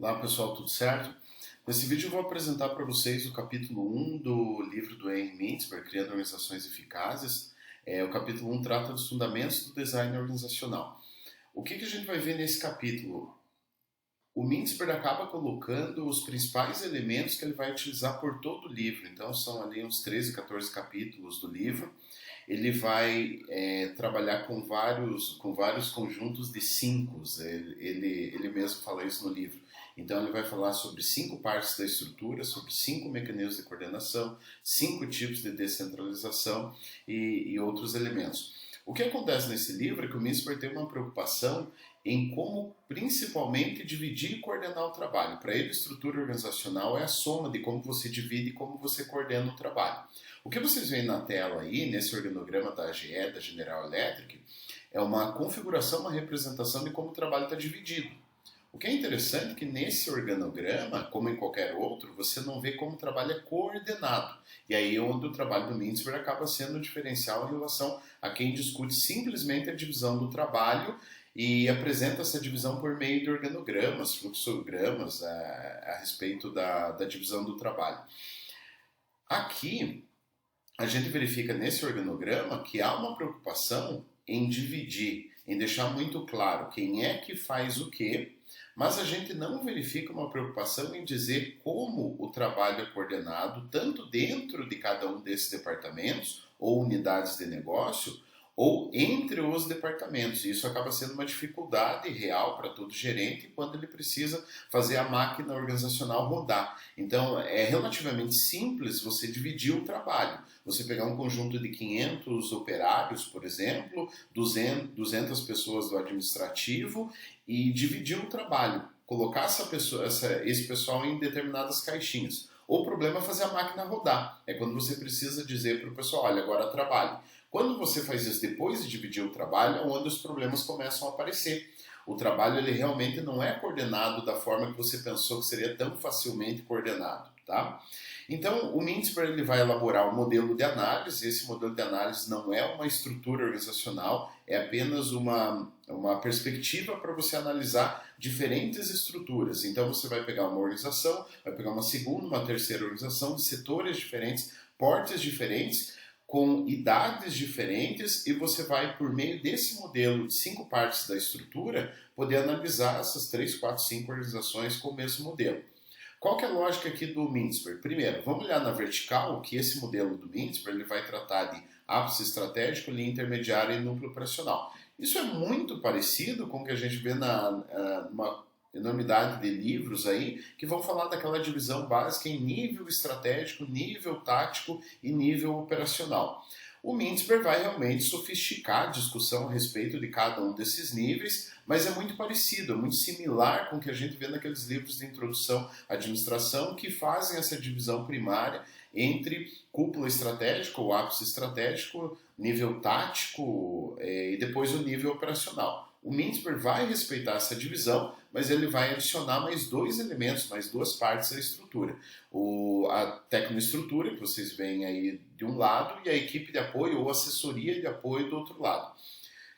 Olá pessoal, tudo certo? Nesse vídeo eu vou apresentar para vocês o capítulo 1 do livro do Henry Mintzberg, Criando Organizações Eficazes. O capítulo 1 trata dos fundamentos do design organizacional. O que a gente vai ver nesse capítulo? O Mintzberg acaba colocando os principais elementos que ele vai utilizar por todo o livro. Então são ali uns 13, 14 capítulos do livro. Ele vai trabalhar com vários conjuntos de cinco. Ele mesmo fala isso no livro. Então ele vai falar sobre 5 partes da estrutura, sobre 5 mecanismos de coordenação, 5 tipos de descentralização e outros elementos. O que acontece nesse livro é que o Mintzberg tem uma preocupação em como principalmente dividir e coordenar o trabalho. Para ele, estrutura organizacional é a soma de como você divide e como você coordena o trabalho. O que vocês veem na tela aí, nesse organograma da GE, da General Electric, é uma configuração, uma representação de como o trabalho está dividido. O que é interessante é que nesse organograma, como em qualquer outro, você não vê como o trabalho é coordenado. E aí é onde o trabalho do Mintzberg acaba sendo um diferencial em relação a quem discute simplesmente a divisão do trabalho e apresenta essa divisão por meio de organogramas, fluxogramas a respeito da divisão do trabalho. Aqui, a gente verifica nesse organograma que há uma preocupação em dividir, em deixar muito claro quem é que faz o quê, mas a gente não verifica uma preocupação em dizer como o trabalho é coordenado, tanto dentro de cada um desses departamentos ou unidades de negócio, ou entre os departamentos. Isso acaba sendo uma dificuldade real para todo gerente quando ele precisa fazer a máquina organizacional rodar. Então, é relativamente simples você dividir o trabalho. Você pegar um conjunto de 500 operários, por exemplo, 200 pessoas do administrativo e dividir o trabalho. Colocar esse pessoal em determinadas caixinhas. O problema é fazer a máquina rodar. É quando você precisa dizer para o pessoal, olha, agora trabalhe. Quando você faz isso depois de dividir o trabalho, é onde os problemas começam a aparecer. O trabalho ele realmente não é coordenado da forma que você pensou que seria tão facilmente coordenado, tá? Então, o Mintzberg ele vai elaborar um modelo de análise. Esse modelo de análise não é uma estrutura organizacional, é apenas uma perspectiva para você analisar diferentes estruturas. Então, você vai pegar uma organização, vai pegar uma segunda, uma terceira organização de setores diferentes, portes diferentes, com idades diferentes, e você vai, por meio desse modelo de 5 partes da estrutura, poder analisar essas 3, 4, 5 organizações com o mesmo modelo. Qual que é a lógica aqui do Mintzberg? Primeiro, vamos olhar na vertical, que esse modelo do Mintzberg ele vai tratar de ápice estratégico, linha intermediária e núcleo operacional. Isso é muito parecido com o que a gente vê numa enormidade de livros aí que vão falar daquela divisão básica em nível estratégico, nível tático e nível operacional. O Mintzberg vai realmente sofisticar a discussão a respeito de cada um desses níveis, mas é muito parecido, é muito similar com o que a gente vê naqueles livros de introdução à administração que fazem essa divisão primária entre cúpula estratégica ou ápice estratégico, nível tático e depois o nível operacional. O Mintzberg vai respeitar essa divisão, mas ele vai adicionar mais 2 elementos, mais 2 partes à estrutura. A tecnoestrutura, que vocês veem aí de um lado, e a equipe de apoio ou assessoria de apoio do outro lado.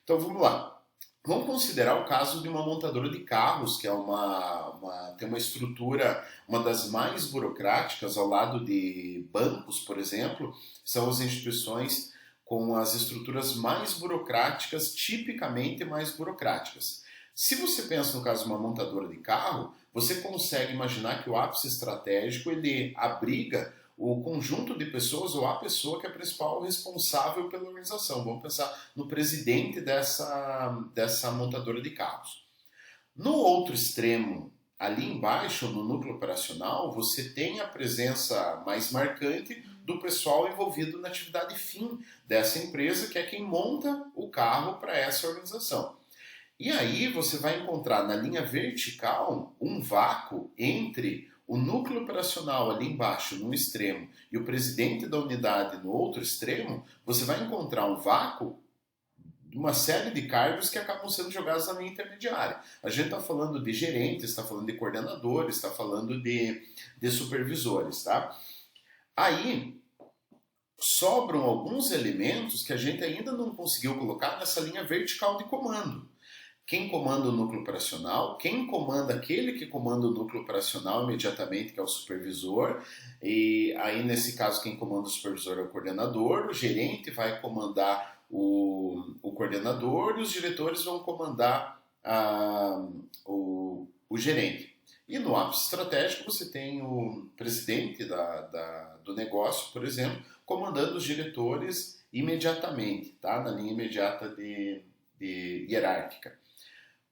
Então vamos lá. Vamos considerar o caso de uma montadora de carros, que é tem uma estrutura, uma das mais burocráticas, ao lado de bancos, por exemplo, são as instituições com as estruturas mais burocráticas, tipicamente mais burocráticas. Se você pensa no caso de uma montadora de carro, você consegue imaginar que o ápice estratégico ele abriga o conjunto de pessoas ou a pessoa que é a principal responsável pela organização. Vamos pensar no presidente dessa montadora de carros. No outro extremo, ali embaixo, no núcleo operacional, você tem a presença mais marcante do pessoal envolvido na atividade fim dessa empresa, que é quem monta o carro para essa organização. E aí você vai encontrar na linha vertical um vácuo entre o núcleo operacional ali embaixo, no extremo, e o presidente da unidade no outro extremo. Você vai encontrar um vácuo de uma série de cargos que acabam sendo jogados na linha intermediária. A gente está falando de gerentes, está falando de coordenadores, está falando de supervisores, tá? Aí sobram alguns elementos que a gente ainda não conseguiu colocar nessa linha vertical de comando. quem comanda o núcleo operacional, quem comanda aquele que comanda o núcleo operacional imediatamente, que é o supervisor, e aí nesse caso quem comanda o supervisor é o coordenador, o gerente vai comandar o coordenador e os diretores vão comandar o gerente. E no ápice estratégico você tem o presidente do negócio, por exemplo, comandando os diretores imediatamente, tá? Na linha imediata de hierárquica.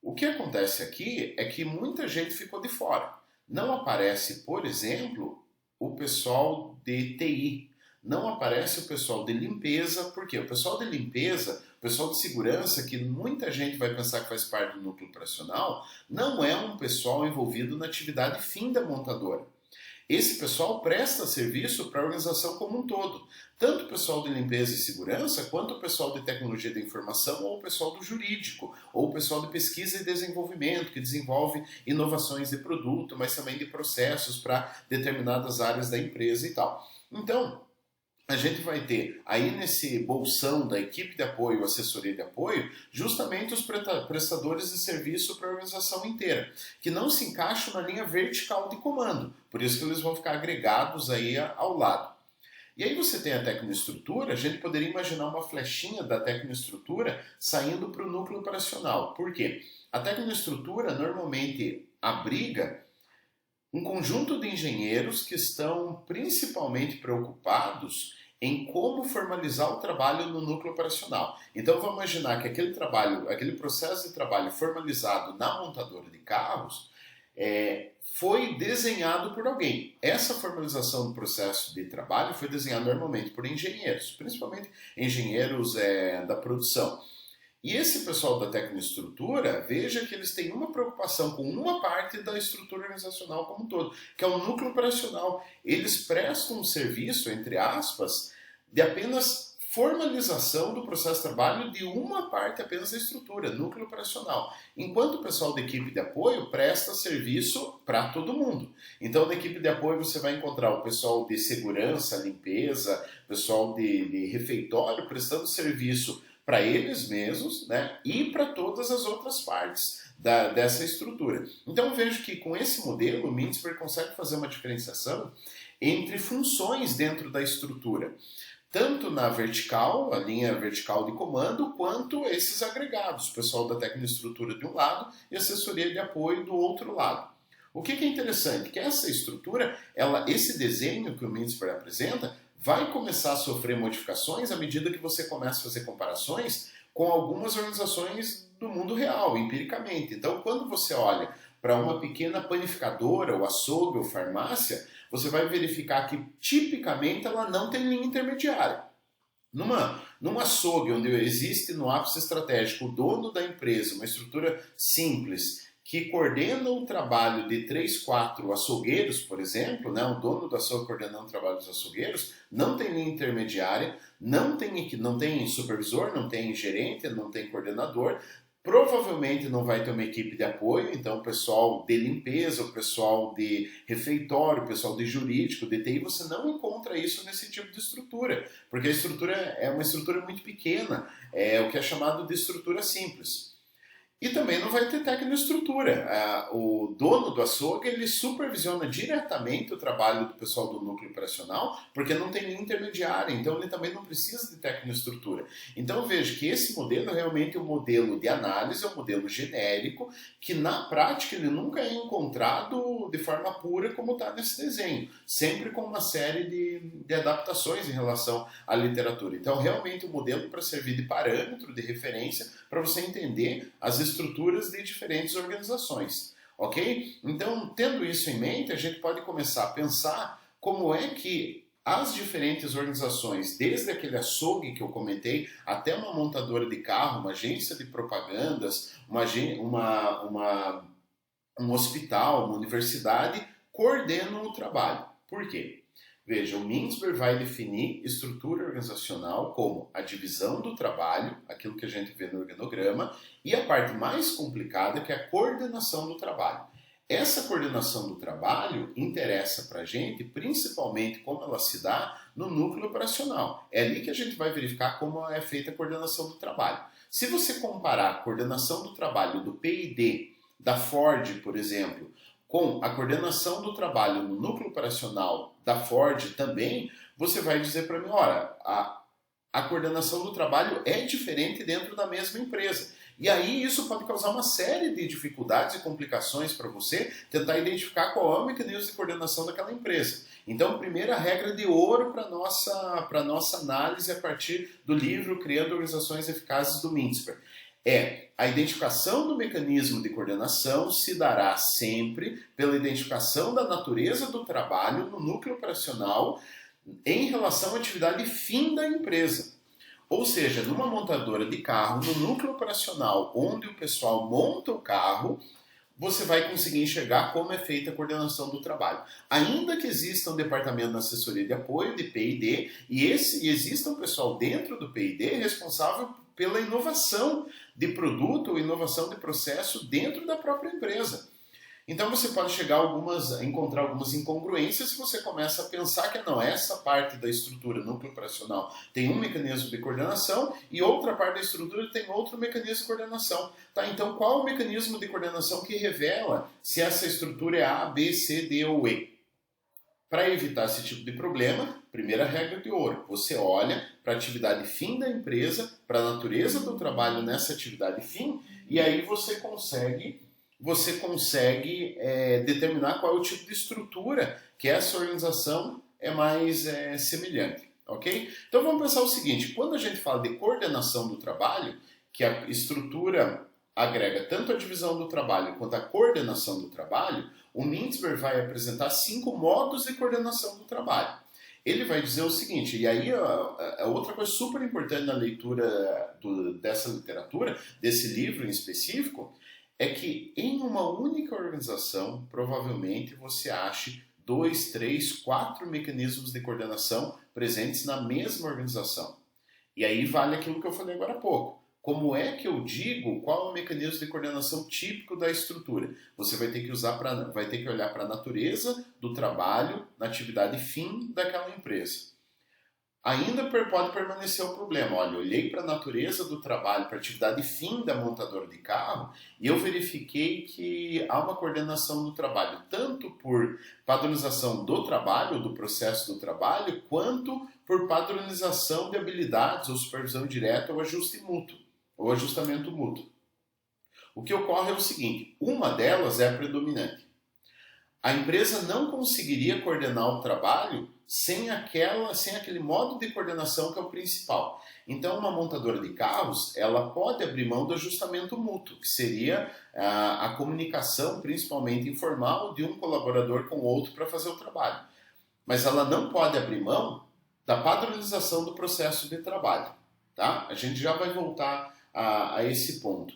O que acontece aqui é que muita gente ficou de fora. Não aparece, por exemplo, o pessoal de TI, não aparece o pessoal de limpeza, porque o pessoal de limpeza, o pessoal de segurança, que muita gente vai pensar que faz parte do núcleo operacional, não é um pessoal envolvido na atividade fim da montadora. Esse pessoal presta serviço para a organização como um todo. Tanto o pessoal de limpeza e segurança, quanto o pessoal de tecnologia da informação, ou o pessoal do jurídico, ou o pessoal de pesquisa e desenvolvimento, que desenvolve inovações de produto, mas também de processos para determinadas áreas da empresa e tal. Então, a gente vai ter aí nesse bolsão da equipe de apoio, assessoria de apoio, justamente os prestadores de serviço para a organização inteira, que não se encaixam na linha vertical de comando, por isso que eles vão ficar agregados aí ao lado. E aí você tem a tecnoestrutura, a gente poderia imaginar uma flechinha da tecnoestrutura saindo para o núcleo operacional. Por quê? A tecnoestrutura normalmente abriga um conjunto de engenheiros que estão principalmente preocupados em como formalizar o trabalho no núcleo operacional. Então vamos imaginar que aquele processo de trabalho formalizado na montadora de carros foi desenhado por alguém. Essa formalização do processo de trabalho foi desenhada normalmente por engenheiros, principalmente engenheiros da produção. E esse pessoal da tecnoestrutura, veja que eles têm uma preocupação com uma parte da estrutura organizacional como um todo, que é o núcleo operacional. Eles prestam um serviço, entre aspas, de apenas formalização do processo de trabalho de uma parte apenas da estrutura, núcleo operacional. Enquanto o pessoal da equipe de apoio presta serviço para todo mundo. Então, na equipe de apoio você vai encontrar o pessoal de segurança, limpeza, pessoal de refeitório prestando serviço para eles mesmos, né, e para todas as outras partes dessa estrutura. Então eu vejo que com esse modelo o Mintzberg consegue fazer uma diferenciação entre funções dentro da estrutura, tanto na vertical, a linha vertical de comando, quanto esses agregados, o pessoal da tecnoestrutura de um lado e assessoria de apoio do outro lado. O que é interessante? Que essa estrutura, esse desenho que o Mintzberg apresenta, vai começar a sofrer modificações à medida que você começa a fazer comparações com algumas organizações do mundo real, empiricamente. Então, quando você olha para uma pequena panificadora, ou açougue, ou farmácia, você vai verificar que, tipicamente, ela não tem linha intermediária. Num açougue, onde existe no ápice estratégico o dono da empresa, uma estrutura simples, que coordena o trabalho de 3, 4 açougueiros, por exemplo, né? O dono do açougue coordenando o trabalho dos açougueiros, não tem linha intermediária, não tem supervisor, não tem gerente, não tem coordenador, provavelmente não vai ter uma equipe de apoio, então o pessoal de limpeza, o pessoal de refeitório, o pessoal de jurídico, de TI, você não encontra isso nesse tipo de estrutura, porque a estrutura é uma estrutura muito pequena, é o que é chamado de estrutura simples. E também não vai ter tecnoestrutura. O dono do açougue, ele supervisiona diretamente o trabalho do pessoal do núcleo operacional, porque não tem linha intermediária, então ele também não precisa de tecnoestrutura. Então eu vejo que esse modelo é realmente um modelo de análise, é um modelo genérico, que na prática ele nunca é encontrado de forma pura como está nesse desenho, sempre com uma série de adaptações em relação à literatura. Então realmente um modelo para servir de parâmetro, de referência, para você entender as estruturas de diferentes organizações, ok? Então, tendo isso em mente, a gente pode começar a pensar como é que as diferentes organizações, desde aquele açougue que eu comentei, até uma montadora de carro, uma agência de propagandas, um hospital, uma universidade, coordenam o trabalho. Por quê? Veja, o Mintzberg vai definir estrutura organizacional como a divisão do trabalho, aquilo que a gente vê no organograma, e a parte mais complicada, que é a coordenação do trabalho. Essa coordenação do trabalho interessa para a gente, principalmente como ela se dá no núcleo operacional. É ali que a gente vai verificar como é feita a coordenação do trabalho. Se você comparar a coordenação do trabalho do P&D, da Ford, por exemplo, com a coordenação do trabalho no núcleo operacional da Ford também, você vai dizer para mim, olha, a coordenação do trabalho é diferente dentro da mesma empresa. E aí isso pode causar uma série de dificuldades e complicações para você tentar identificar qual é o mecanismo de coordenação daquela empresa. Então, primeira regra de ouro para a nossa análise a partir do livro Criando Organizações Eficazes do Mintzberg é a identificação do mecanismo de coordenação se dará sempre pela identificação da natureza do trabalho no núcleo operacional em relação à atividade fim da empresa. Ou seja, numa montadora de carro, no núcleo operacional, onde o pessoal monta o carro, você vai conseguir enxergar como é feita a coordenação do trabalho. Ainda que exista um departamento de assessoria de apoio, de P&D, e exista um pessoal dentro do P&D responsável pela inovação de produto ou inovação de processo dentro da própria empresa. Então você pode encontrar algumas incongruências se você começa a pensar que não, essa parte da estrutura núcleo operacional tem um mecanismo de coordenação e outra parte da estrutura tem outro mecanismo de coordenação. Tá? Então qual é o mecanismo de coordenação que revela se essa estrutura é A, B, C, D ou E? Para evitar esse tipo de problema, primeira regra de ouro, você olha para a atividade fim da empresa, para a natureza do trabalho nessa atividade fim, e aí você consegue determinar qual é o tipo de estrutura que essa organização é mais semelhante, ok? Então vamos pensar o seguinte, quando a gente fala de coordenação do trabalho, que a estrutura agrega tanto a divisão do trabalho quanto a coordenação do trabalho, o Mintzberg vai apresentar 5 modos de coordenação do trabalho. Ele vai dizer o seguinte, e aí outra coisa super importante na leitura dessa literatura, desse livro em específico, é que em uma única organização, provavelmente você ache 2, 3, 4 mecanismos de coordenação presentes na mesma organização. E aí vale aquilo que eu falei agora há pouco. Como é que eu digo qual é o mecanismo de coordenação típico da estrutura? Você vai ter que olhar para a natureza do trabalho na atividade fim daquela empresa. Ainda pode permanecer o problema. Olha, eu olhei para a natureza do trabalho, para a atividade fim da montadora de carro, e eu verifiquei que há uma coordenação do trabalho, tanto por padronização do trabalho, do processo do trabalho, quanto por padronização de habilidades, ou supervisão direta, ou ajuste mútuo, ou ajustamento mútuo. O que ocorre é o seguinte, uma delas é a predominante. A empresa não conseguiria coordenar o trabalho sem aquele modo de coordenação que é o principal. Então, uma montadora de carros, ela pode abrir mão do ajustamento mútuo, que seria a comunicação, principalmente informal, de um colaborador com o outro para fazer o trabalho. Mas ela não pode abrir mão da padronização do processo de trabalho. Tá? A gente já vai voltar a esse ponto.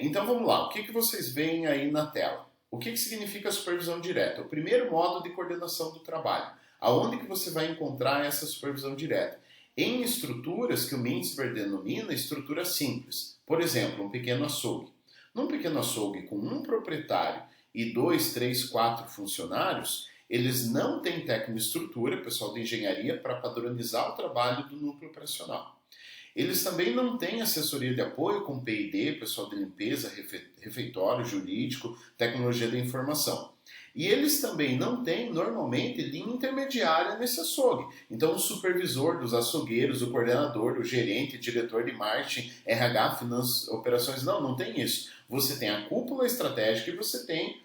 Então, vamos lá. O que vocês veem aí na tela? O que significa supervisão direta? O primeiro modo de coordenação do trabalho. Aonde que você vai encontrar essa supervisão direta? Em estruturas que o Mintzberg denomina estrutura simples. Por exemplo, um pequeno açougue. Num pequeno açougue com um proprietário e 2, 3, 4 funcionários, eles não têm tecnoestrutura, pessoal de engenharia, para padronizar o trabalho do núcleo operacional. Eles também não têm assessoria de apoio com P&D, pessoal de limpeza, refeitório, jurídico, tecnologia da informação. E eles também não têm, normalmente, linha intermediária nesse açougue. Então, o supervisor dos açougueiros, o coordenador, o gerente, o diretor de marketing, RH, finanças, operações, não tem isso. Você tem a cúpula estratégica e você tem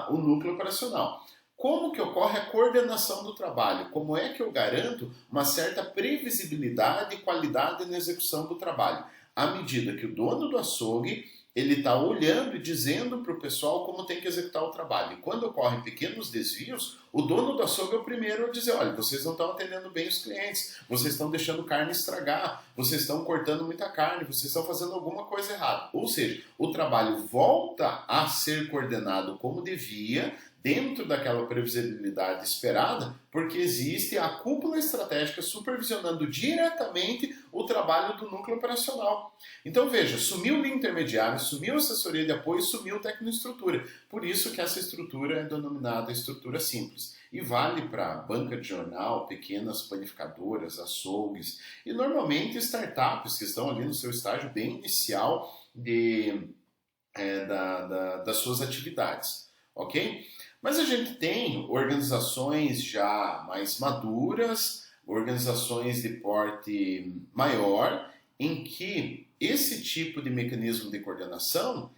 o núcleo operacional. Como que ocorre a coordenação do trabalho? Como é que eu garanto uma certa previsibilidade e qualidade na execução do trabalho? À medida que o dono do açougue ele está olhando e dizendo para o pessoal como tem que executar o trabalho. E quando ocorrem pequenos desvios, o dono do açougue é o primeiro a dizer, olha, vocês não estão atendendo bem os clientes, vocês estão deixando carne estragar, vocês estão cortando muita carne, vocês estão fazendo alguma coisa errada. Ou seja, o trabalho volta a ser coordenado como devia, dentro daquela previsibilidade esperada, porque existe a cúpula estratégica supervisionando diretamente o trabalho do núcleo operacional. Então veja, sumiu o linha intermediária, sumiu a assessoria de apoio, sumiu a tecnoestrutura. Por isso que essa estrutura é denominada estrutura simples. E vale para banca de jornal, pequenas panificadoras, açougues e normalmente startups que estão ali no seu estágio bem inicial das suas atividades, ok? Mas a gente tem organizações já mais maduras, organizações de porte maior, em que esse tipo de mecanismo de coordenação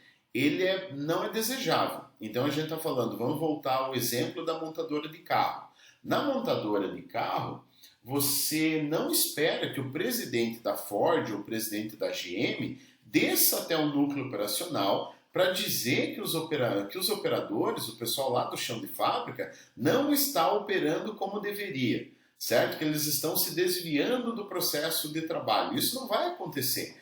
não é desejável. Então a gente está falando, vamos voltar ao exemplo da montadora de carro. Na montadora de carro, você não espera que o presidente da Ford ou o presidente da GM desça até o núcleo operacional para dizer que os operadores, o pessoal lá do chão de fábrica, não está operando como deveria, certo? Que eles estão se desviando do processo de trabalho. Isso não vai acontecer.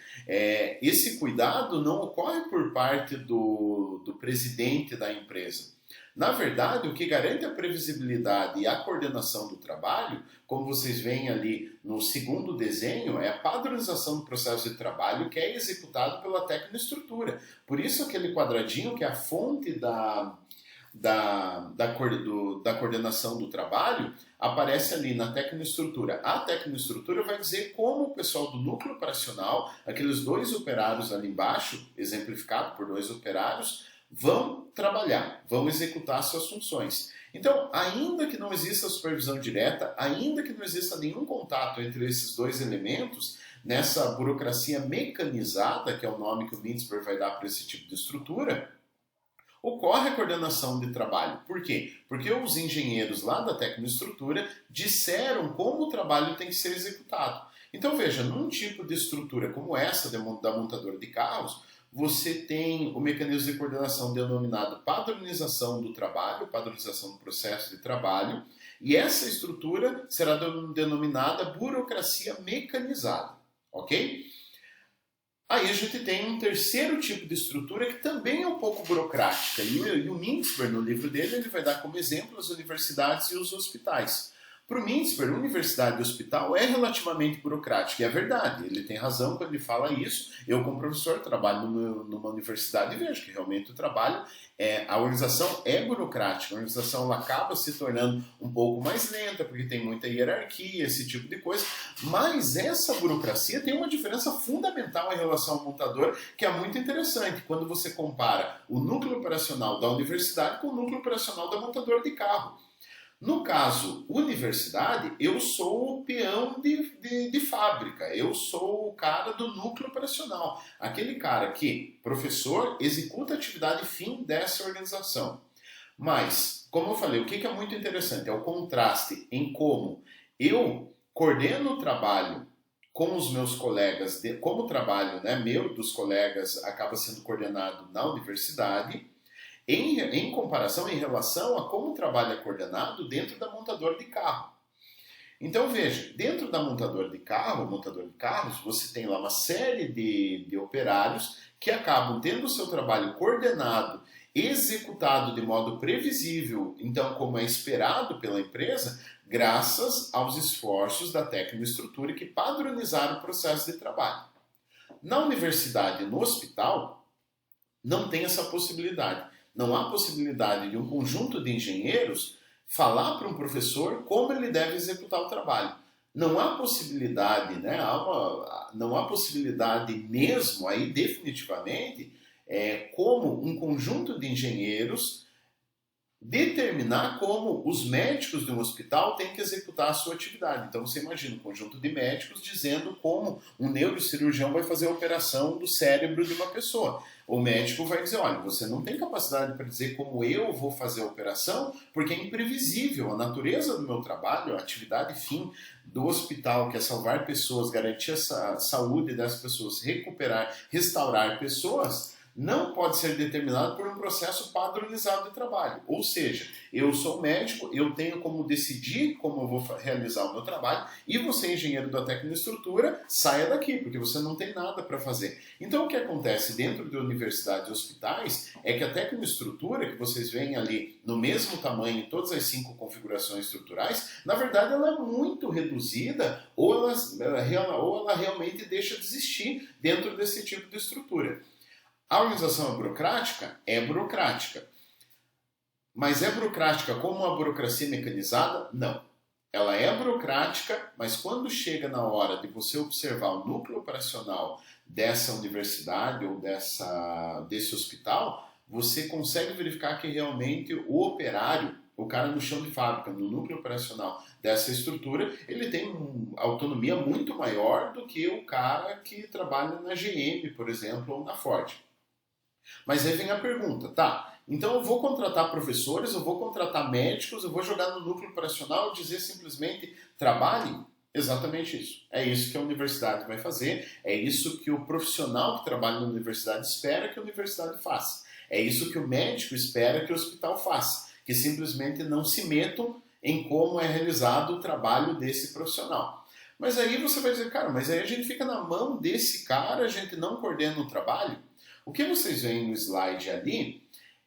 Esse cuidado não ocorre por parte do presidente da empresa. Na verdade, o que garante a previsibilidade e a coordenação do trabalho, como vocês veem ali no segundo desenho, é a padronização do processo de trabalho que é executado pela tecnoestrutura. Por isso aquele quadradinho que é a fonte da coordenação do trabalho aparece ali na tecnoestrutura. A tecnoestrutura vai dizer como o pessoal do núcleo operacional, aqueles 2 operários ali embaixo, exemplificado por 2 operários, vão trabalhar, vão executar suas funções. Então, ainda que não exista supervisão direta, ainda que não exista nenhum contato entre esses 2 elementos, nessa burocracia mecanizada, que é o nome que o Mintzberg vai dar para esse tipo de estrutura, ocorre a coordenação de trabalho. Por quê? Porque os engenheiros lá da tecnoestrutura disseram como o trabalho tem que ser executado. Então veja, num tipo de estrutura como essa da montadora de carros, você tem o mecanismo de coordenação denominado padronização do trabalho, padronização do processo de trabalho, e essa estrutura será denominada burocracia mecanizada, ok? Aí a gente tem um terceiro tipo de estrutura que também é um pouco burocrática, e o Mintzberg, no livro dele, ele vai dar como exemplo as universidades e os hospitais. Para o Mintzberg, universidade e hospital é relativamente burocrático, e é verdade, ele tem razão quando ele fala isso. Eu, como professor, trabalho numa universidade e vejo que realmente o trabalho, a organização é burocrática, a organização ela acaba se tornando um pouco mais lenta, porque tem muita hierarquia, esse tipo de coisa, mas essa burocracia tem uma diferença fundamental em relação ao montador, que é muito interessante, quando você compara o núcleo operacional da universidade com o núcleo operacional da montadora de carro. No caso, universidade, eu sou o peão de fábrica, eu sou o cara do núcleo operacional, aquele cara que, professor, executa a atividade fim dessa organização. Mas, como eu falei, o que é muito interessante é o contraste em como eu coordeno o trabalho com os meus colegas, como o trabalho meu dos colegas acaba sendo coordenado na universidade, em comparação, em relação a como o trabalho é coordenado dentro da montadora de carro. Então veja, dentro da montadora de carros, você tem lá uma série de operários que acabam tendo o seu trabalho coordenado, executado de modo previsível, então como é esperado pela empresa, graças aos esforços da tecnoestrutura que padronizaram o processo de trabalho. Na universidade e no hospital, não tem essa possibilidade. Não há possibilidade de um conjunto de engenheiros falar para um professor como ele deve executar o trabalho. Não há possibilidade, não há possibilidade mesmo, aí definitivamente, como um conjunto de engenheiros determinar como os médicos de um hospital têm que executar a sua atividade. Então você imagina um conjunto de médicos dizendo como um neurocirurgião vai fazer a operação do cérebro de uma pessoa. O médico vai dizer, olha, você não tem capacidade para dizer como eu vou fazer a operação, porque é imprevisível. A natureza do meu trabalho, a atividade fim do hospital, que é salvar pessoas, garantir a saúde das pessoas, recuperar, restaurar pessoas, não pode ser determinado por um processo padronizado de trabalho. Ou seja, eu sou médico, eu tenho como decidir como eu vou realizar o meu trabalho, e você, engenheiro da tecnoestrutura, saia daqui, porque você não tem nada para fazer. Então, o que acontece dentro de universidades e hospitais é que a tecnoestrutura, que vocês veem ali no mesmo tamanho em todas as 5 configurações estruturais, na verdade ela é muito reduzida, ou ela realmente deixa de existir dentro desse tipo de estrutura. A organização é burocrática? É burocrática. Mas é burocrática como uma burocracia mecanizada? Não. Ela é burocrática, mas quando chega na hora de você observar o núcleo operacional dessa universidade ou desse hospital, você consegue verificar que realmente o operário, o cara no chão de fábrica, no núcleo operacional dessa estrutura, ele tem uma autonomia muito maior do que o cara que trabalha na GM, por exemplo, ou na Ford. Mas aí vem a pergunta, tá, então eu vou contratar professores, eu vou contratar médicos, eu vou jogar no núcleo operacional e dizer simplesmente trabalhem? Exatamente isso. É isso que a universidade vai fazer, é isso que o profissional que trabalha na universidade espera que a universidade faça. É isso que o médico espera que o hospital faça, que simplesmente não se metam em como é realizado o trabalho desse profissional. Mas aí você vai dizer, cara, mas aí a gente fica na mão desse cara, a gente não coordena o trabalho? O que vocês veem no slide ali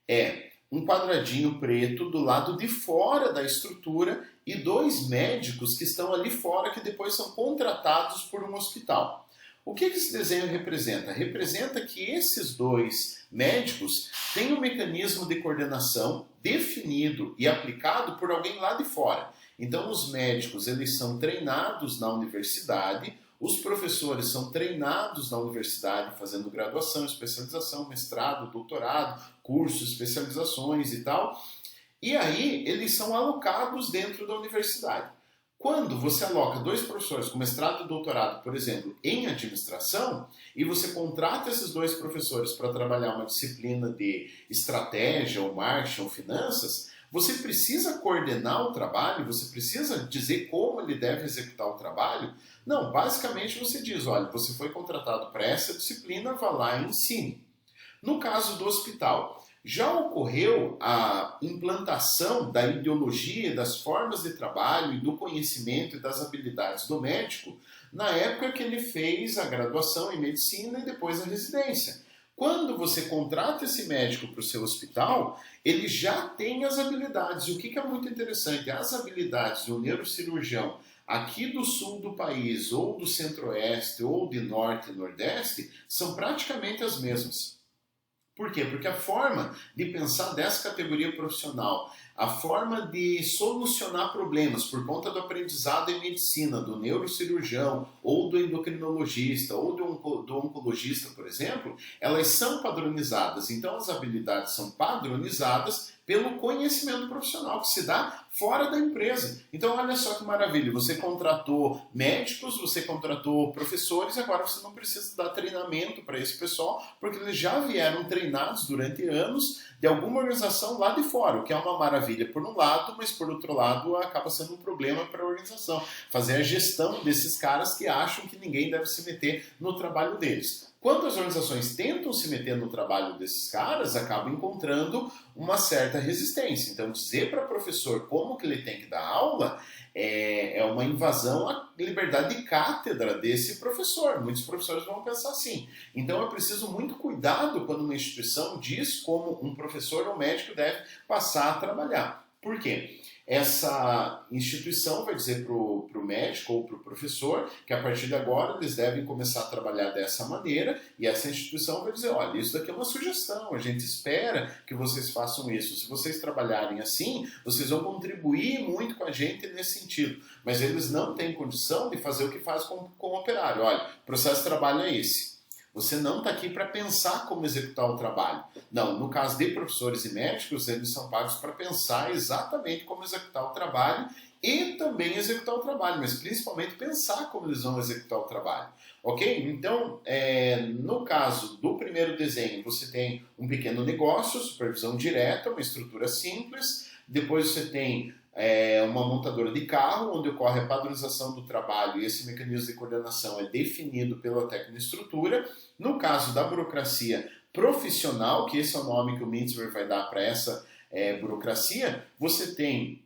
é um quadradinho preto do lado de fora da estrutura e 2 médicos que estão ali fora que depois são contratados por um hospital. O que esse desenho representa? Representa que esses 2 médicos têm um mecanismo de coordenação definido e aplicado por alguém lá de fora. Então os médicos eles são treinados na universidade. Os professores são treinados na universidade, fazendo graduação, especialização, mestrado, doutorado, cursos, especializações e tal. E aí eles são alocados dentro da universidade. Quando você aloca 2 professores com mestrado e doutorado, por exemplo, em administração, e você contrata esses 2 professores para trabalhar uma disciplina de estratégia, ou marketing, ou finanças, você precisa coordenar o trabalho, você precisa dizer como ele deve executar o trabalho. Não, basicamente você diz, olha, você foi contratado para essa disciplina, vá lá e ensine. No caso do hospital, já ocorreu a implantação da ideologia, das formas de trabalho e do conhecimento e das habilidades do médico na época que ele fez a graduação em medicina e depois a residência. Quando você contrata esse médico para o seu hospital, ele já tem as habilidades. E o que é muito interessante, as habilidades do neurocirurgião aqui do sul do país, ou do centro-oeste, ou de norte e nordeste, são praticamente as mesmas. Por quê? Porque a forma de pensar dessa categoria profissional, a forma de solucionar problemas por conta do aprendizado em medicina, do neurocirurgião, ou do endocrinologista, ou do oncologista, por exemplo, elas são padronizadas. Então as habilidades são padronizadas pelo conhecimento profissional que se dá fora da empresa. Então olha só que maravilha, você contratou médicos, você contratou professores, agora você não precisa dar treinamento para esse pessoal, porque eles já vieram treinados durante anos de alguma organização lá de fora, o que é uma maravilha por um lado, mas por outro lado acaba sendo um problema para a organização. Fazer a gestão desses caras que acham que ninguém deve se meter no trabalho deles. Quando as organizações tentam se meter no trabalho desses caras, acabam encontrando uma certa resistência. Então, dizer para o professor como que ele tem que dar aula é uma invasão à liberdade de cátedra desse professor. Muitos professores vão pensar assim. Então, é preciso muito cuidado quando uma instituição diz como um professor ou médico deve passar a trabalhar. Por quê? Essa instituição vai dizer para o médico ou para o professor que a partir de agora eles devem começar a trabalhar dessa maneira, e essa instituição vai dizer, olha, isso daqui é uma sugestão, a gente espera que vocês façam isso. Se vocês trabalharem assim, vocês vão contribuir muito com a gente nesse sentido. Mas eles não têm condição de fazer o que faz com o operário. Olha, o processo de trabalho é esse. Você não está aqui para pensar como executar o trabalho. Não, no caso de professores e médicos, eles são pagos para pensar exatamente como executar o trabalho e também executar o trabalho, mas principalmente pensar como eles vão executar o trabalho. Ok? Então, no caso do primeiro desenho, você tem um pequeno negócio, supervisão direta, uma estrutura simples. Depois você tem uma montadora de carro, onde ocorre a padronização do trabalho e esse mecanismo de coordenação é definido pela tecnoestrutura. No caso da burocracia, profissional, que esse é o nome que o Mintzberg vai dar para essa burocracia, você tem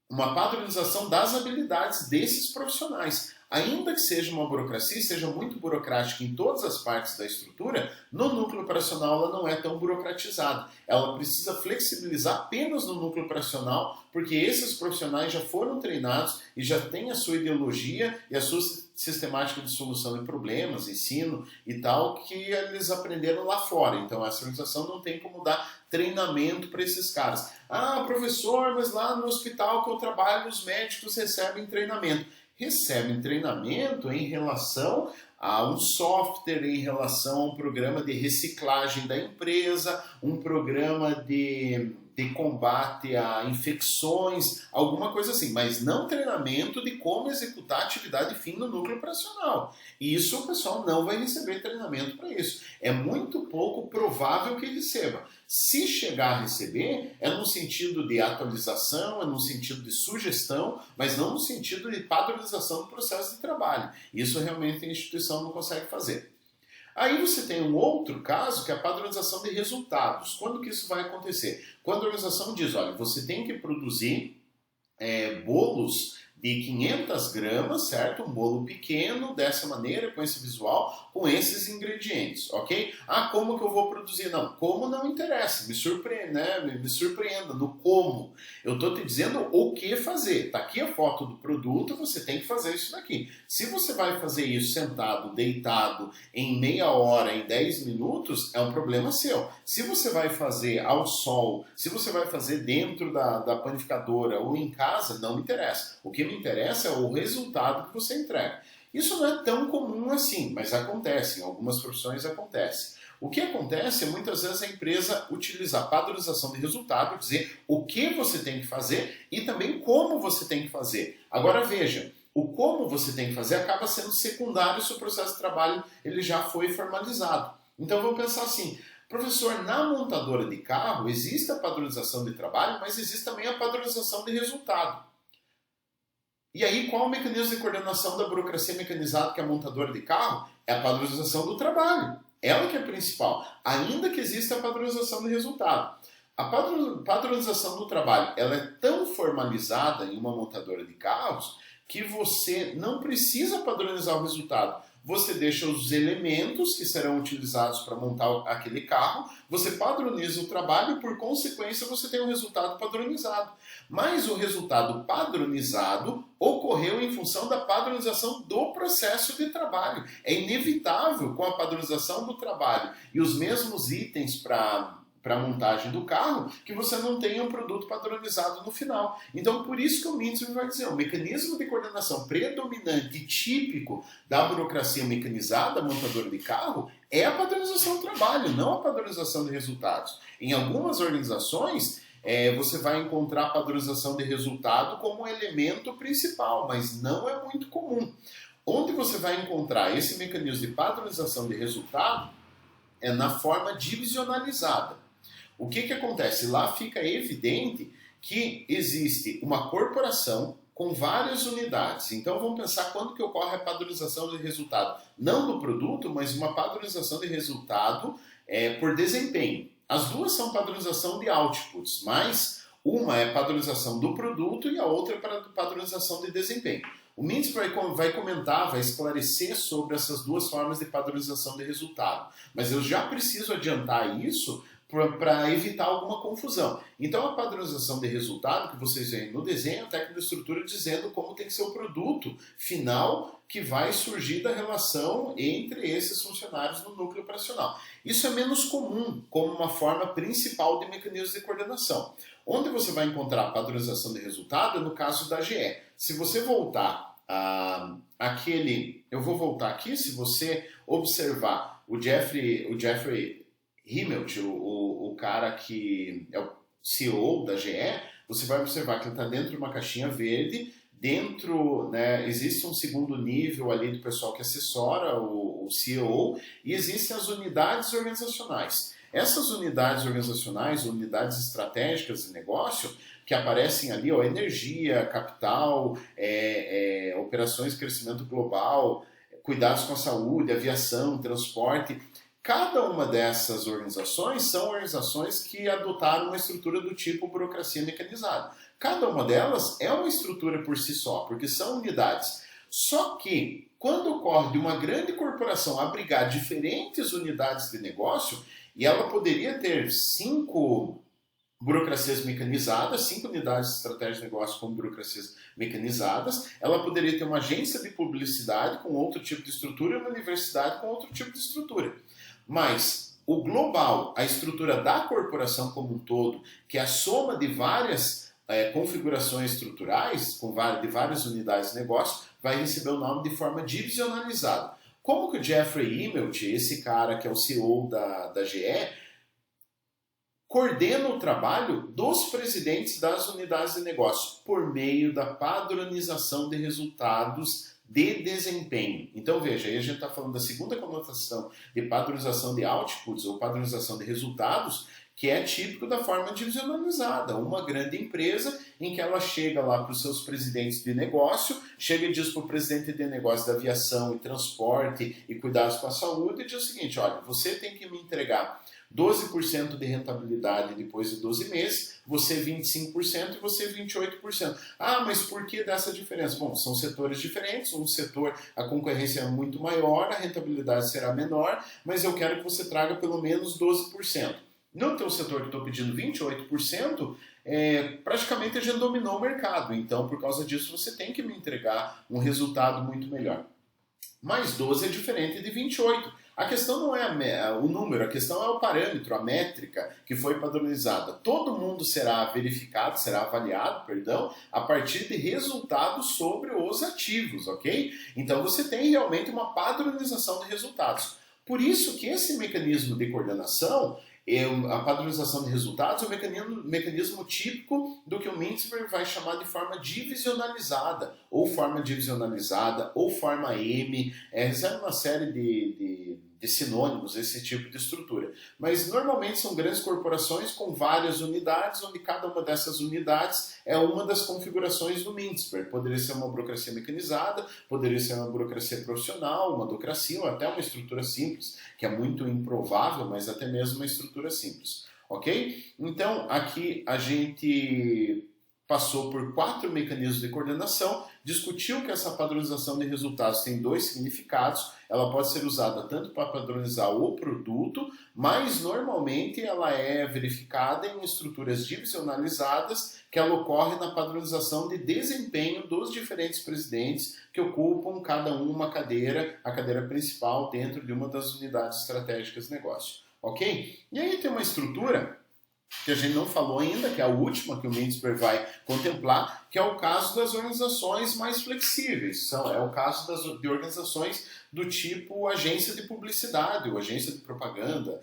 uma padronização das habilidades desses profissionais. Ainda que seja uma burocracia, seja muito burocrática em todas as partes da estrutura, no núcleo operacional ela não é tão burocratizada. Ela precisa flexibilizar apenas no núcleo operacional, porque esses profissionais já foram treinados e já têm a sua ideologia e a sua sistemática de solução de problemas, ensino e tal, que eles aprenderam lá fora. Então essa organização não tem como dar treinamento para esses caras. Ah, professor, mas lá no hospital que eu trabalho, os médicos recebem treinamento. Recebem treinamento em relação a um software, em relação a um programa de reciclagem da empresa, um programa de combate a infecções, alguma coisa assim, mas não treinamento de como executar a atividade fim no núcleo operacional. E isso o pessoal não vai receber treinamento para isso. É muito pouco provável que receba. Se chegar a receber, é no sentido de atualização, é no sentido de sugestão, mas não no sentido de padronização do processo de trabalho. Isso realmente a instituição não consegue fazer. Aí você tem um outro caso, que é a padronização de resultados. Quando que isso vai acontecer? Quando a organização diz, olha, você tem que produzir bolos de 500 gramas, certo? Um bolo pequeno, dessa maneira, com esse visual, com esses ingredientes, ok? Ah, como que eu vou produzir? Não, como não interessa, me surpreenda, né? Me surpreenda no como. Eu estou te dizendo o que fazer. Tá aqui a foto do produto, você tem que fazer isso daqui. Se você vai fazer isso sentado, deitado, em meia hora, em 10 minutos, é um problema seu. Se você vai fazer ao sol, se você vai fazer dentro da panificadora ou em casa, não me interessa. O que me interessa é o resultado que você entrega. Isso não é tão comum assim, mas acontece, em algumas profissões acontece. O que acontece é muitas vezes a empresa utilizar padronização de resultado, dizer o que você tem que fazer e também como você tem que fazer. Agora veja, o como você tem que fazer acaba sendo secundário se o processo de trabalho ele já foi formalizado. Então vamos pensar assim, professor, na montadora de carro existe a padronização de trabalho, mas existe também a padronização de resultado. E aí, qual o mecanismo de coordenação da burocracia mecanizada que é a montadora de carro? É a padronização do trabalho. Ela que é a principal, ainda que exista a padronização de resultado. A padronização do trabalho ela é tão formalizada em uma montadora de carros que você não precisa padronizar o resultado. Você deixa os elementos que serão utilizados para montar aquele carro, você padroniza o trabalho e, por consequência, você tem um resultado padronizado. Mas o resultado padronizado ocorreu em função da padronização do processo de trabalho. É inevitável, com a padronização do trabalho e os mesmos itens para a montagem do carro, que você não tenha um produto padronizado no final. Então, por isso que o Mintzberg vai dizer, o mecanismo de coordenação predominante e típico da burocracia mecanizada, montadora de carro, é a padronização do trabalho, não a padronização de resultados. Em algumas organizações, você vai encontrar a padronização de resultado como elemento principal, mas não é muito comum. Onde você vai encontrar esse mecanismo de padronização de resultado é na forma divisionalizada. O que acontece? Lá fica evidente que existe uma corporação com várias unidades. Então vamos pensar quando que ocorre a padronização de resultado. Não do produto, mas uma padronização de resultado por desempenho. As duas são padronização de outputs, mas uma é padronização do produto e a outra é padronização de desempenho. O Mintzberg vai comentar, vai esclarecer sobre essas duas formas de padronização de resultado. Mas eu já preciso adiantar isso para evitar alguma confusão. Então a padronização de resultado que vocês veem no desenho, a técnica de estrutura dizendo como tem que ser o produto final que vai surgir da relação entre esses funcionários no núcleo operacional. Isso é menos comum como uma forma principal de mecanismos de coordenação. Onde você vai encontrar a padronização de resultado é no caso da GE. Se você voltar eu vou voltar aqui, se você observar o Jeffrey Himmelt, o cara que é o CEO da GE, você vai observar que ele está dentro de uma caixinha verde, dentro, né, existe um segundo nível ali do pessoal que assessora o CEO e existem as unidades organizacionais. Essas unidades organizacionais, unidades estratégicas de negócio, que aparecem ali, energia, capital, operações de crescimento global, cuidados com a saúde, aviação, transporte. Cada uma dessas organizações são organizações que adotaram uma estrutura do tipo burocracia mecanizada. Cada uma delas é uma estrutura por si só, porque são unidades. Só que, quando ocorre de uma grande corporação abrigar diferentes unidades de negócio, e ela poderia ter 5 burocracias mecanizadas, 5 unidades de estratégia de negócio com burocracias mecanizadas, ela poderia ter uma agência de publicidade com outro tipo de estrutura e uma universidade com outro tipo de estrutura. Mas o global, a estrutura da corporação como um todo, que é a soma de várias configurações estruturais, de várias unidades de negócio, vai receber o nome de forma divisionalizada. Como que o Jeffrey Immelt, esse cara que é o CEO da GE, coordena o trabalho dos presidentes das unidades de negócio por meio da padronização de resultados de desempenho. Então veja, aí a gente está falando da segunda conotação de padronização de outputs ou padronização de resultados, que é típico da forma divisionalizada. Uma grande empresa em que ela chega lá para os seus presidentes de negócio, chega e diz para o presidente de negócio da aviação e transporte e cuidados com a saúde, e diz o seguinte, olha, você tem que me entregar 12% de rentabilidade depois de 12 meses, você 25% e você 28%. Ah, mas por que dessa diferença? Bom, são setores diferentes, um setor a concorrência é muito maior, a rentabilidade será menor, mas eu quero que você traga pelo menos 12%. No teu setor que estou pedindo 28%, praticamente a gente dominou o mercado, então por causa disso você tem que me entregar um resultado muito melhor. Mas 12 é diferente de 28. A questão não é o número, a questão é o parâmetro, a métrica que foi padronizada. Todo mundo será verificado, será avaliado, a partir de resultados sobre os ativos, ok? Então você tem realmente uma padronização de resultados. Por isso que esse mecanismo de coordenação, a padronização de resultados é um mecanismo típico do que o Mintzberg vai chamar de forma divisionalizada, ou forma M, recebe uma série de sinônimos, esse tipo de estrutura. Mas normalmente são grandes corporações com várias unidades, onde cada uma dessas unidades é uma das configurações do Mintzberg. Poderia ser uma burocracia mecanizada, poderia ser uma burocracia profissional, uma docracia, ou até uma estrutura simples, que é muito improvável, mas até mesmo uma estrutura simples. Ok? Então, aqui a gente passou por 4 mecanismos de coordenação, discutiu que essa padronização de resultados tem 2 significados, ela pode ser usada tanto para padronizar o produto, mas normalmente ela é verificada em estruturas divisionalizadas, que ela ocorre na padronização de desempenho dos diferentes presidentes que ocupam cada uma cadeira, a cadeira principal dentro de uma das unidades estratégicas de negócio. Ok? E aí tem uma estrutura que a gente não falou ainda, que é a última que o Mintzberg vai contemplar, que é o caso das organizações mais flexíveis. É o caso de organizações do tipo agência de publicidade ou agência de propaganda,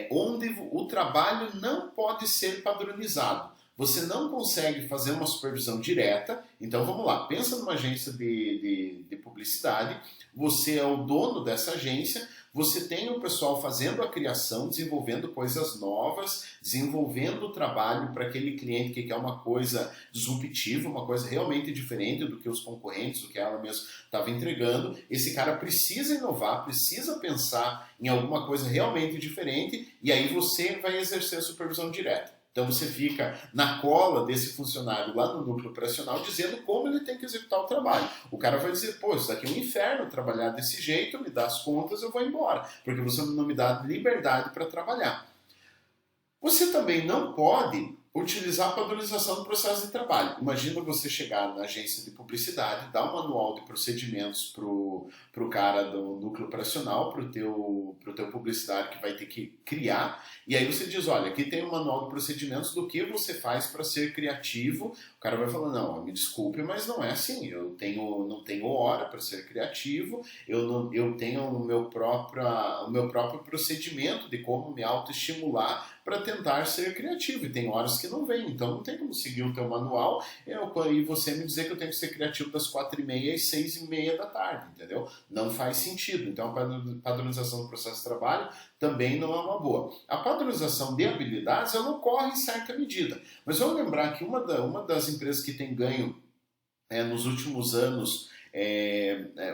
onde o trabalho não pode ser padronizado. Você não consegue fazer uma supervisão direta. Então vamos lá, pensa numa agência de publicidade, você é o dono dessa agência, você tem o pessoal fazendo a criação, desenvolvendo coisas novas, desenvolvendo o trabalho para aquele cliente que quer uma coisa disruptiva, uma coisa realmente diferente do que os concorrentes, do que ela mesma estava entregando. Esse cara precisa inovar, precisa pensar em alguma coisa realmente diferente e aí você vai exercer a supervisão direta. Então você fica na cola desse funcionário lá no núcleo operacional dizendo como ele tem que executar o trabalho. O cara vai dizer, pô, isso daqui é um inferno trabalhar desse jeito, me dá as contas, eu vou embora, porque você não me dá liberdade para trabalhar. Você também não pode utilizar a padronização do processo de trabalho. Imagina você chegar na agência de publicidade, dar um manual de procedimentos pro cara do núcleo operacional, pro teu publicitário que vai ter que criar, e aí você diz, olha, aqui tem um manual de procedimentos do que você faz para ser criativo. O cara vai falar, não, me desculpe, mas não é assim, eu não tenho hora para ser criativo, eu tenho o meu próprio procedimento de como me autoestimular para tentar ser criativo, e tem horas que não vem, então não tem como seguir o teu manual e você me dizer que eu tenho que ser criativo das 4h30 às 6h30 da tarde, entendeu? Não faz sentido. Então a padronização do processo de trabalho também não é uma boa. A padronização de habilidades, ela ocorre em certa medida, mas vamos lembrar que uma das empresas que tem ganho nos últimos anos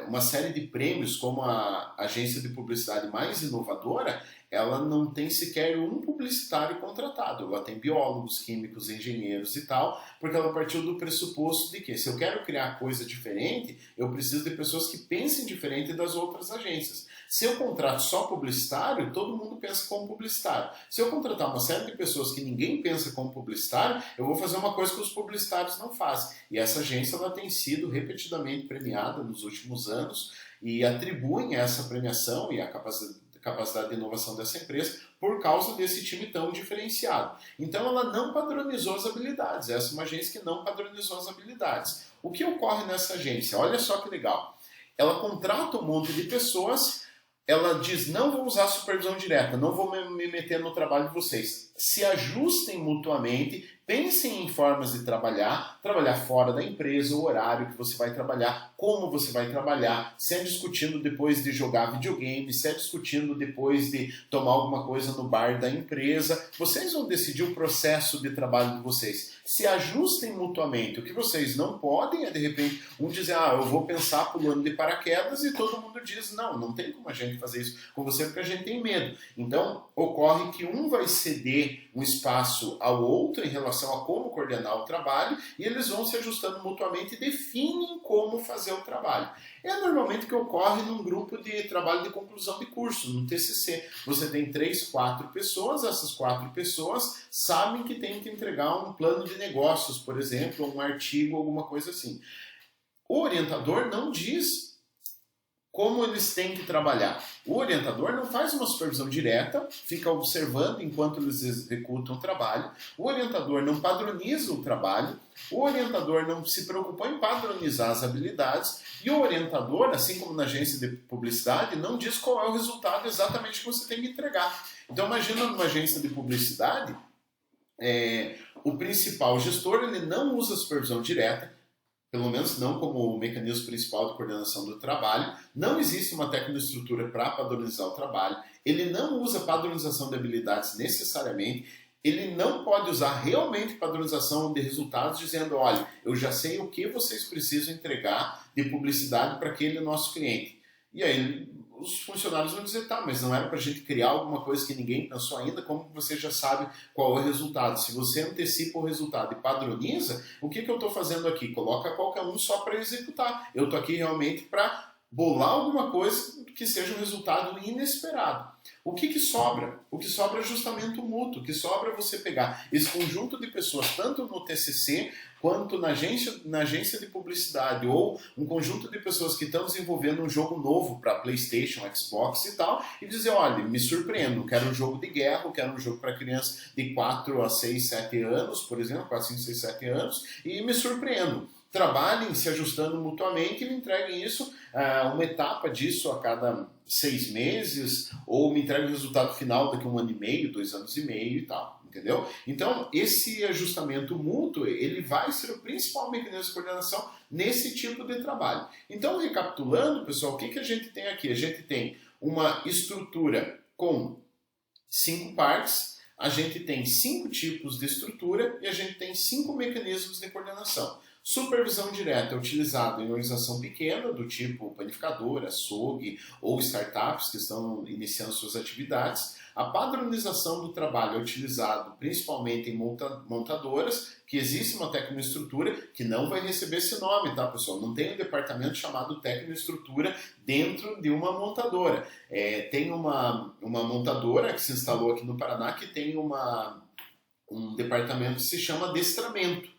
uma série de prêmios como a agência de publicidade mais inovadora, ela não tem sequer um publicitário contratado. Ela tem biólogos, químicos, engenheiros e tal, porque ela partiu do pressuposto de que se eu quero criar coisa diferente, eu preciso de pessoas que pensem diferente das outras agências. Se eu contrato só publicitário, todo mundo pensa como publicitário. Se eu contratar uma série de pessoas que ninguém pensa como publicitário, eu vou fazer uma coisa que os publicitários não fazem. E essa agência ela tem sido repetidamente premiada nos últimos anos e atribuem essa premiação e a capacidade de inovação dessa empresa por causa desse time tão diferenciado. Então ela não padronizou as habilidades. Essa é uma agência que não padronizou as habilidades. O que ocorre nessa agência? Olha só que legal. Ela contrata um monte de pessoas. Ela diz, não vou usar supervisão direta, não vou me meter no trabalho de vocês. Se ajustem mutuamente, pensem em formas de trabalhar fora da empresa, o horário que você vai trabalhar, como você vai trabalhar, se é discutindo depois de jogar videogame, se é discutindo depois de tomar alguma coisa no bar da empresa. Vocês vão decidir o processo de trabalho de vocês. Se ajustem mutuamente. O que vocês não podem é, de repente, um dizer, eu vou pensar pulando de paraquedas, e todo mundo diz, não tem como a gente fazer isso com você porque a gente tem medo. Então, ocorre que um vai ceder um espaço ao outro em relação a como coordenar o trabalho, e eles vão se ajustando mutuamente e definem como fazer o trabalho. É normalmente o que ocorre num grupo de trabalho de conclusão de curso, no TCC. Você tem 3, 4 pessoas, essas 4 pessoas sabem que tem que entregar um plano de negócios, por exemplo, um artigo, alguma coisa assim. O orientador não diz como eles têm que trabalhar. O orientador não faz uma supervisão direta, fica observando enquanto eles executam o trabalho. O orientador não padroniza o trabalho. O orientador não se preocupa em padronizar as habilidades. E o orientador, assim como na agência de publicidade, não diz qual é o resultado exatamente que você tem que entregar. Então imagina numa agência de publicidade, o principal gestor ele não usa supervisão direta, pelo menos não como o mecanismo principal de coordenação do trabalho. Não existe uma tecnoestrutura para padronizar o trabalho. Ele não usa padronização de habilidades necessariamente. Ele não pode usar realmente padronização de resultados dizendo, olha, eu já sei o que vocês precisam entregar de publicidade para aquele nosso cliente. E aí os funcionários vão dizer, tá, mas não era para a gente criar alguma coisa que ninguém pensou ainda, como você já sabe qual é o resultado? Se você antecipa o resultado e padroniza, o que eu estou fazendo aqui? Coloca qualquer um só para executar. Eu estou aqui realmente para bolar alguma coisa que seja um resultado inesperado. O que sobra? O que sobra é ajustamento mútuo. O que sobra é você pegar esse conjunto de pessoas, tanto no TCC quanto na agência de publicidade, ou um conjunto de pessoas que estão desenvolvendo um jogo novo para PlayStation, Xbox e tal, e dizer, olha, me surpreendo, quero um jogo de guerra, quero um jogo para crianças de 4 a 6, 7 anos, por exemplo, 4, 5, 6, 7 anos, e me surpreendo. Trabalhem se ajustando mutuamente e me entreguem isso, uma etapa disso a cada 6 meses, ou me entreguem o resultado final daqui a 1 ano e meio, 2 anos e meio e tal. Entendeu? Então, esse ajustamento mútuo, ele vai ser o principal mecanismo de coordenação nesse tipo de trabalho. Então, recapitulando, pessoal, o que a gente tem aqui? A gente tem uma estrutura com 5 partes, a gente tem 5 tipos de estrutura e a gente tem 5 mecanismos de coordenação. Supervisão direta é utilizada em organização pequena, do tipo panificadora, açougue ou startups que estão iniciando suas atividades. A padronização do trabalho é utilizado principalmente em montadoras, que existe uma tecnoestrutura que não vai receber esse nome, tá, pessoal? Não tem um departamento chamado tecnoestrutura dentro de uma montadora. Tem uma montadora que se instalou aqui no Paraná que tem um departamento que se chama adestramento.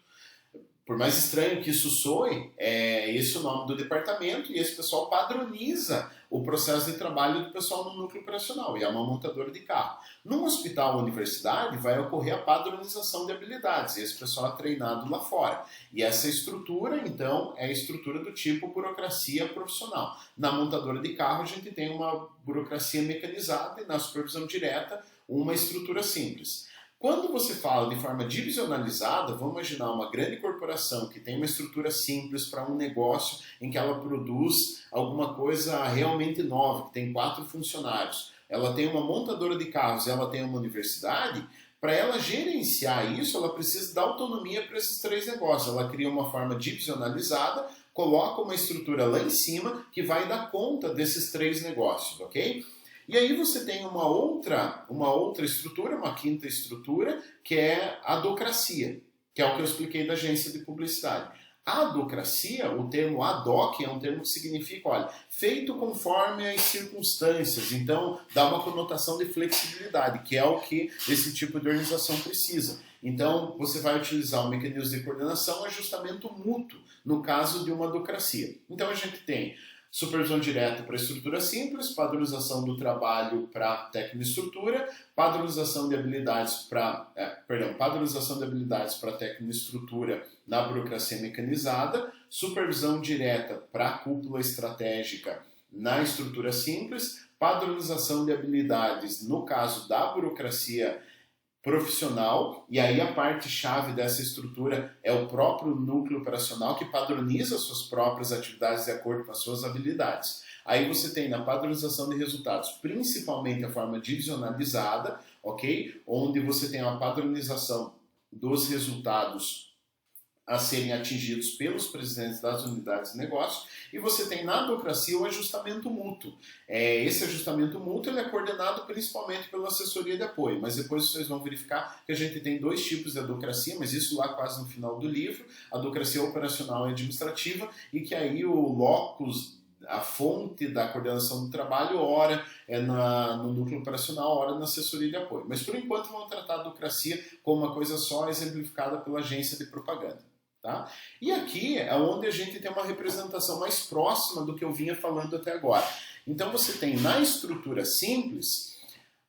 Por mais estranho que isso soe, é esse o nome do departamento, e esse pessoal padroniza o processo de trabalho do pessoal no núcleo operacional, e é uma montadora de carro. Num hospital ou universidade vai ocorrer a padronização de habilidades, e esse pessoal é treinado lá fora. E essa estrutura, então, é a estrutura do tipo burocracia profissional. Na montadora de carro a gente tem uma burocracia mecanizada e na supervisão direta uma estrutura simples. Quando você fala de forma divisionalizada, vamos imaginar uma grande corporação que tem uma estrutura simples para um negócio em que ela produz alguma coisa realmente nova, que tem 4 funcionários. Ela tem uma montadora de carros, ela tem uma universidade. Para ela gerenciar isso, ela precisa dar autonomia para esses 3 negócios. Ela cria uma forma divisionalizada coloca uma estrutura lá em cima que vai dar conta desses 3 negócios, ok? E aí você tem uma outra estrutura, uma quinta estrutura, que é a adocracia, que é o que eu expliquei da agência de publicidade. A adocracia, o termo ad hoc, é um termo que significa, olha, feito conforme as circunstâncias. Então, dá uma conotação de flexibilidade, que é o que esse tipo de organização precisa. Então, você vai utilizar um mecanismo de coordenação, ajustamento mútuo, no caso de uma adocracia. Então, a gente tem supervisão direta para estrutura simples, padronização do trabalho para tecnoestrutura, padronização de habilidades para tecnoestrutura na burocracia mecanizada, supervisão direta para a cúpula estratégica na estrutura simples, padronização de habilidades no caso da burocracia profissional, e aí a parte-chave dessa estrutura é o próprio núcleo operacional que padroniza suas próprias atividades de acordo com as suas habilidades. Aí você tem na padronização de resultados, principalmente a forma divisionalizada, ok? Onde você tem a padronização dos resultados a serem atingidos pelos presidentes das unidades de negócio, e você tem na adocracia o ajustamento mútuo. Esse ajustamento mútuo ele é coordenado principalmente pela assessoria de apoio, mas depois vocês vão verificar que a gente tem 2 tipos de adocracia, mas isso lá quase no final do livro, a adocracia operacional e administrativa, e que aí o locus, a fonte da coordenação do trabalho, ora é no núcleo operacional, ora na assessoria de apoio. Mas por enquanto vamos tratar a adocracia como uma coisa só, exemplificada pela agência de propaganda. Tá? E aqui é onde a gente tem uma representação mais próxima do que eu vinha falando até agora. Então você tem na estrutura simples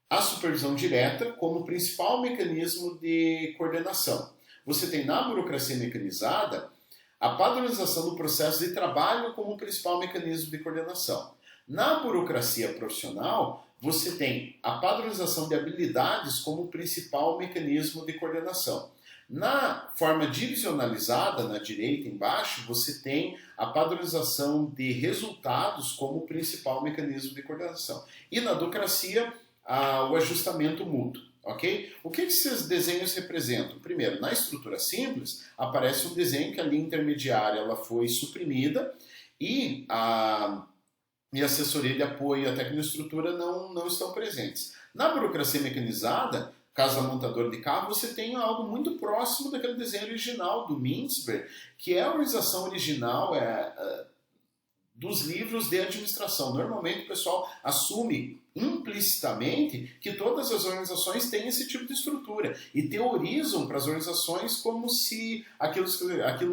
a supervisão direta como principal mecanismo de coordenação. Você tem na burocracia mecanizada a padronização do processo de trabalho como principal mecanismo de coordenação. Na burocracia profissional, você tem a padronização de habilidades como principal mecanismo de coordenação. Na forma divisionalizada, na direita embaixo, você tem a padronização de resultados como principal mecanismo de coordenação. E na adocracia, o ajustamento mútuo. Ok? O que esses desenhos representam? Primeiro, na estrutura simples, aparece um desenho que a linha intermediária ela foi suprimida e a assessoria de apoio e a tecnoestrutura não estão presentes. Na burocracia mecanizada, caso da montadora de carro, você tem algo muito próximo daquele desenho original do Mintzberg, que é a organização original dos livros de administração. Normalmente o pessoal assume implicitamente que todas as organizações têm esse tipo de estrutura e teorizam para as organizações como se aquilo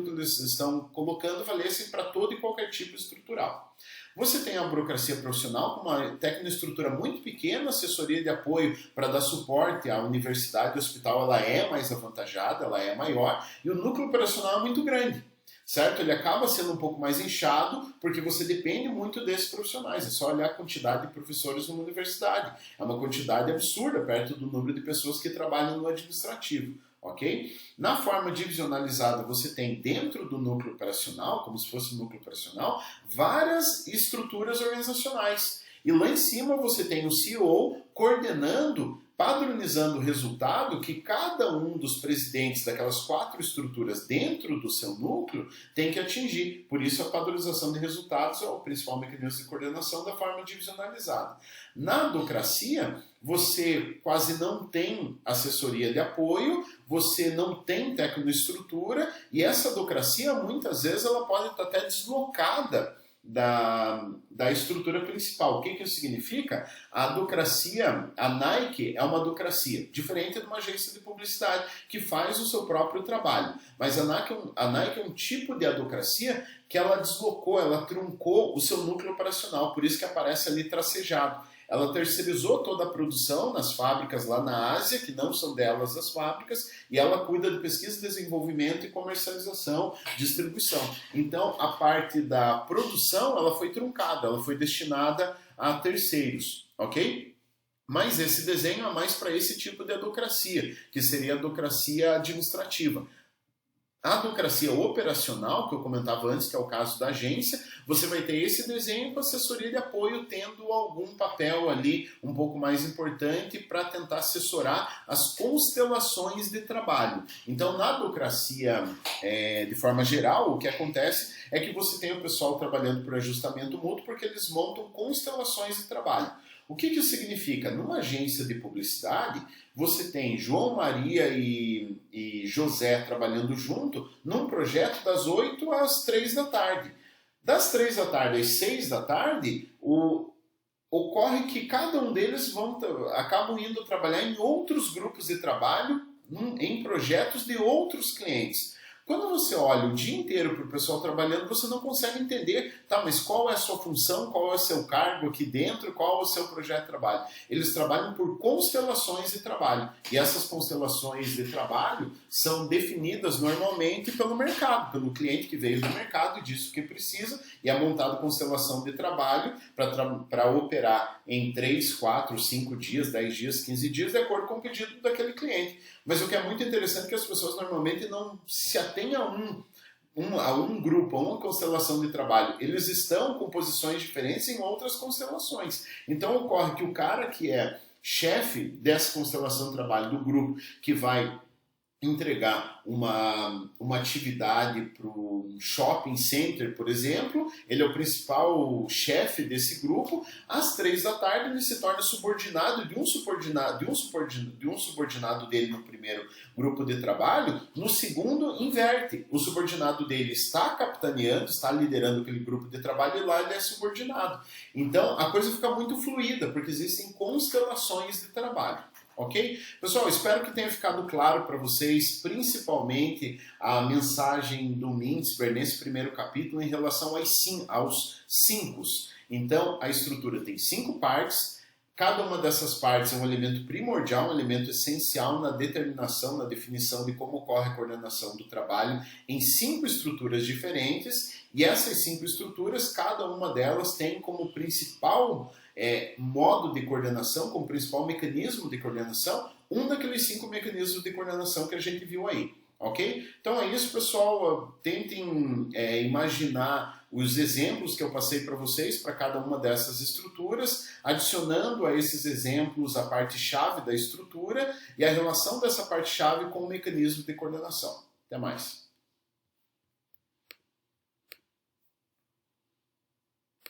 que eles estão colocando valesse para todo e qualquer tipo estrutural. Você tem a burocracia profissional com uma tecnoestrutura muito pequena, assessoria de apoio para dar suporte à universidade e hospital, ela é mais avantajada, ela é maior, e o núcleo operacional é muito grande, certo? Ele acaba sendo um pouco mais inchado porque você depende muito desses profissionais. É só olhar a quantidade de professores numa universidade. É uma quantidade absurda perto do número de pessoas que trabalham no administrativo. Ok? Na forma divisionalizada, você tem dentro do núcleo operacional, como se fosse um núcleo operacional, várias estruturas organizacionais. E lá em cima você tem o CEO coordenando, padronizando o resultado que cada um dos presidentes daquelas 4 estruturas dentro do seu núcleo tem que atingir. Por isso a padronização de resultados é o principal mecanismo de coordenação da forma divisionalizada. Na adocracia, você quase não tem assessoria de apoio, você não tem tecnoestrutura, e essa adocracia muitas vezes ela pode estar até deslocada da estrutura principal. O que isso significa? A adocracia, a Nike é uma adocracia, diferente de uma agência de publicidade que faz o seu próprio trabalho. Mas a Nike é um tipo de adocracia que ela deslocou, ela truncou o seu núcleo operacional, por isso que aparece ali tracejado. Ela terceirizou toda a produção nas fábricas lá na Ásia, que não são delas as fábricas, e ela cuida de pesquisa, desenvolvimento e comercialização, distribuição. Então, a parte da produção, ela foi truncada, ela foi destinada a terceiros, ok? Mas esse desenho é mais para esse tipo de adocracia, que seria a adocracia administrativa. A burocracia operacional, que eu comentava antes, que é o caso da agência, você vai ter esse desenho com assessoria de apoio tendo algum papel ali um pouco mais importante para tentar assessorar as constelações de trabalho. Então, na burocracia, de forma geral, o que acontece é que você tem o pessoal trabalhando por ajustamento mútuo porque eles montam constelações de trabalho. O que isso significa? Numa agência de publicidade, você tem João, Maria e José trabalhando junto num projeto das 8 às 3 da tarde. Das 3 da tarde às 6 da tarde, ocorre que cada um deles acabam indo trabalhar em outros grupos de trabalho, em projetos de outros clientes. Quando você olha o dia inteiro para o pessoal trabalhando, você não consegue entender, tá, mas qual é a sua função, qual é o seu cargo aqui dentro, qual é o seu projeto de trabalho. Eles trabalham por constelações de trabalho. E essas constelações de trabalho são definidas normalmente pelo mercado, pelo cliente que veio do mercado e disse o que precisa, e é montado constelação de trabalho para operar em 3, 4, 5 dias, 10 dias, 15 dias, de acordo com o pedido daquele cliente. Mas o que é muito interessante é que as pessoas normalmente não se atêm a um grupo, a uma constelação de trabalho. Eles estão com posições diferentes em outras constelações. Então ocorre que o cara que é chefe dessa constelação de trabalho, do grupo, que vai entregar uma atividade para um shopping center, por exemplo, ele é o principal chefe desse grupo, às 3 da tarde ele se torna subordinado de um subordinado dele no primeiro grupo de trabalho, no segundo inverte, o subordinado dele está capitaneando, está liderando aquele grupo de trabalho e lá ele é subordinado. Então a coisa fica muito fluida, porque existem constelações de trabalho. Ok? Pessoal, espero que tenha ficado claro para vocês, principalmente a mensagem do Mintzberg nesse primeiro capítulo em relação aos 5. Então, a estrutura tem 5 partes, cada uma dessas partes é um elemento primordial, um elemento essencial na determinação, na definição de como ocorre a coordenação do trabalho em 5 estruturas diferentes, e essas 5 estruturas, cada uma delas tem como principal modo de coordenação, como principal mecanismo de coordenação, um daqueles 5 mecanismos de coordenação que a gente viu aí, ok? Então é isso, pessoal. Tentem imaginar os exemplos que eu passei para vocês para cada uma dessas estruturas, adicionando a esses exemplos a parte-chave da estrutura e a relação dessa parte-chave com o mecanismo de coordenação. Até mais!